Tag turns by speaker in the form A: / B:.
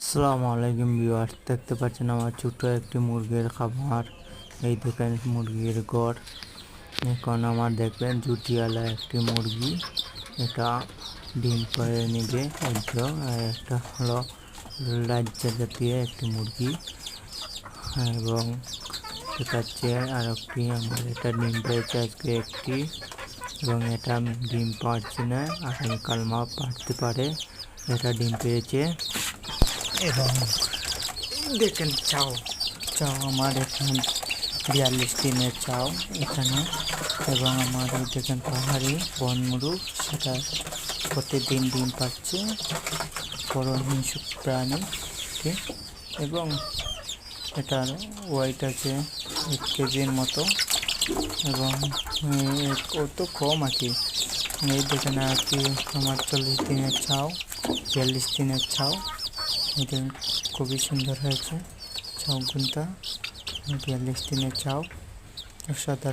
A: আসসালামু আলাইকুম ভিউয়ার্স, দেখতে পাচ্ছেন আমার ছোট্ট একটি মুরগির খামার। এই দেখেন মুরগির ঘর। এখন আমার দেখবেন জুটিওয়ালা একটি মুরগি, এটা ডিম করে নেবে একজন, আর একটা হলো রাজ্য জাতীয় একটি মুরগি। এবং দেখাচ্ছে আর একটি আমার এটা ডিম পেয়েছে আজকে একটি, এবং এটা ডিম পারছে না, আগামীকাল পারতে পারে। এটা ডিম পেয়েছে এবং দেখেন চাও চাও আমার এখানে 42 দিনের চাও এখানে। এবং আমার এই দেখেন পাহাড়ি বনমুরগ, সেটা প্রতিদিন ডিম পাচ্ছে, বড় হিংস্র প্রাণী। এবং এটার ওয়েট আছে 1 কেজির মতো, এবং কত কম আর কি। এই দেখেন আর কি আমার 40 দিনের চাও, 42 দিনের চাও। এটা খুবই সুন্দর হয়েছে চাউ গুনটা, 42 দিনের চাও। সাদা